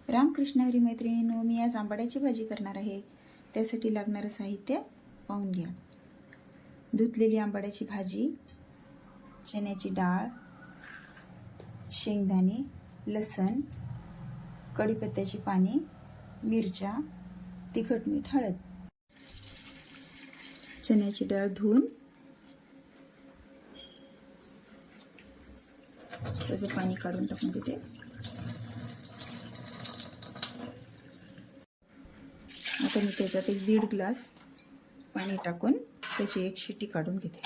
रामकृष्ण हरी मैत्रिणींनो, मी आज आंबाड्याची भाजी करणार आहे. त्यासाठी लागणारं साहित्य पाहून घ्या. धुतलेली आंबाड्याची भाजी, चण्याची डाळ, शेंगदाणे, लसण, कढीपत्त्याची पाने, मिरच्या, तिखट, मीठ, हळद. चण्याची डाळ धुवून त्याचं पाणी काढून टाकून घेते. आता मी त्याच्यात 1.5 ग्लास पाणी टाकून त्याची एक शिटी काढून घेते.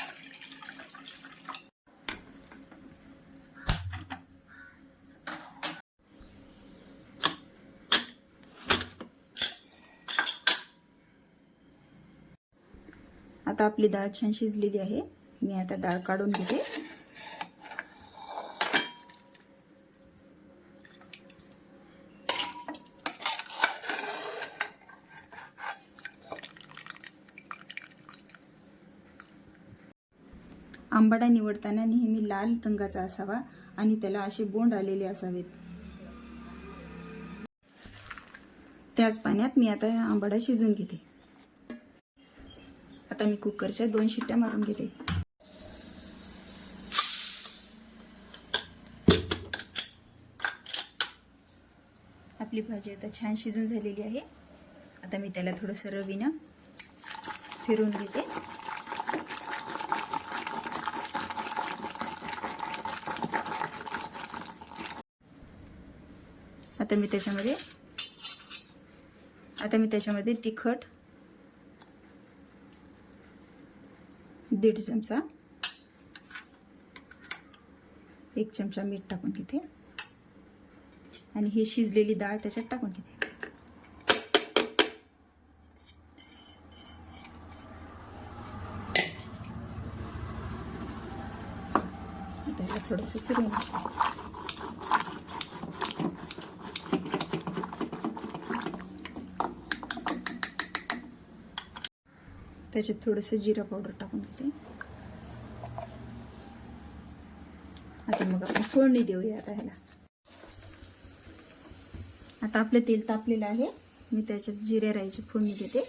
आता आपली डाळ छान शिजलेली आहे. मी आता डाळ काढून घेते. आंबाडा निवडताना नेहमी लाल रंगाचा असावा आणि त्याला असे बोंड आलेले असावेत. त्याच पाण्यात मी आता आंबाडा शिजून घेते. आता मी कुकरच्या 2 शिट्ट्या मारून घेते. आपली भाजी आता छान शिजून झालेली आहे. आता मी त्याला थोडंसं रवीनं फिरवून घेते. आता मी त्याच्यामध्ये तिखट 1.5 चमचा, 1 चमचा मीठ टाकून घेते आणि ही शिजलेली डाळ त्याच्यात टाकून घेते. त्याला थोडंसं फिरवून घेते. त्याच्यात थोडंसं जिरा पावडर टाकून घेते. आता मग आपण फोडणी देऊया. आता आपलं तेल तापलेलं आहे. मी त्याच्यात जिऱ्या राईची फोडणी देते.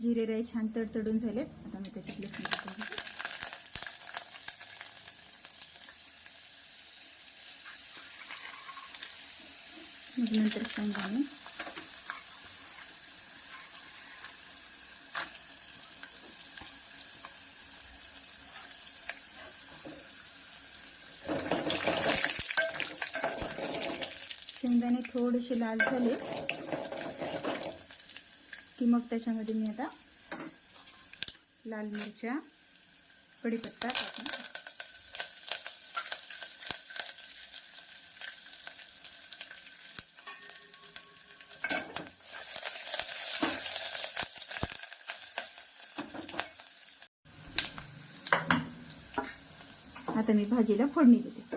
जिरे राई छान तडतडून झालेत. आता मी त्याच्यात लसूण टाकून घेते. मग नंतर शेंगदाणे, शेंगदाणे थोडेसे लाल झाले की मग त्याच्यामध्ये मी आता लाल मिरच्या, कढीपत्ता टाकून आता मी भाजीला फोडणी देते.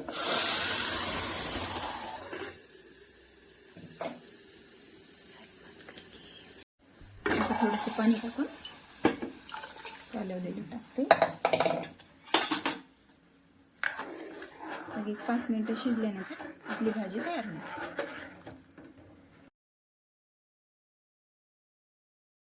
थोडंसं पाणी टाकून कालवलेलं टाकते. मग 1-5 मिनिटं शिजल्यानंतर आपली भाजी तयार होईल.